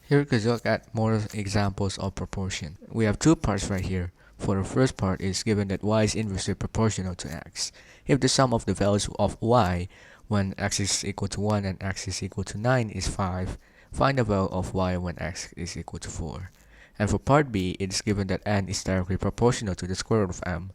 Here we could look at more examples of proportion. We have two parts right here. For the first part is given that y is inversely proportional to x. If the sum of the values of y when x is equal to 1 and x is equal to 9 is 5, find the value of y when x is equal to 4. And for part B, it is given that n is directly proportional to the square root of m.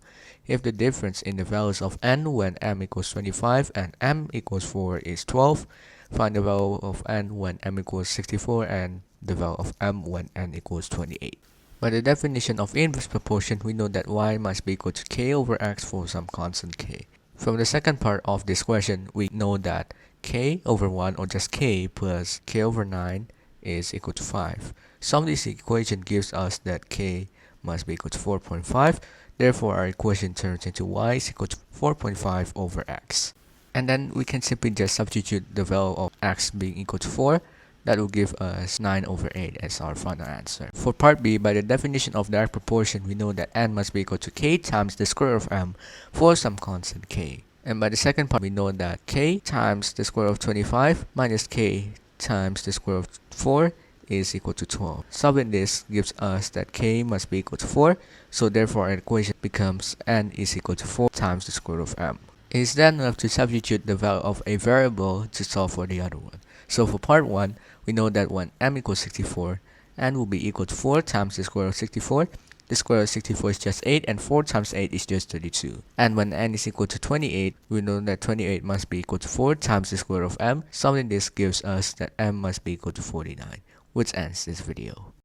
If the difference in the values of n when m equals 25 and m equals 4 is 12, find the value of n when m equals 64 and the value of m when n equals 28. By the definition of inverse proportion, we know that y must be equal to k over x for some constant k. From the second part of this question, we know that k over 1 or just k plus k over 9 is equal to 5. Solve this equation gives us that k must be equal to 4.5. Therefore, our equation turns into y is equal to 4.5 over x. And then we can simply just substitute the value of x being equal to 4. That will give us 9 over 8 as our final answer. For part B, by the definition of direct proportion, we know that n must be equal to k times the square root of m for some constant k. And by the second part, we know that k times the square root of 25 minus k times the square root of 4 is equal to 12. Solving this gives us that k must be equal to 4, so therefore our equation becomes n is equal to 4 times the square root of m. It is then enough to substitute the value of a variable to solve for the other one. So for part 1, we know that when m equals 64, n will be equal to 4 times the square root of 64. The square root of 64 is just 8, and 4 times 8 is just 32. And when n is equal to 28, we know that 28 must be equal to 4 times the square root of m. Solving this gives us that m must be equal to 49, which ends this video.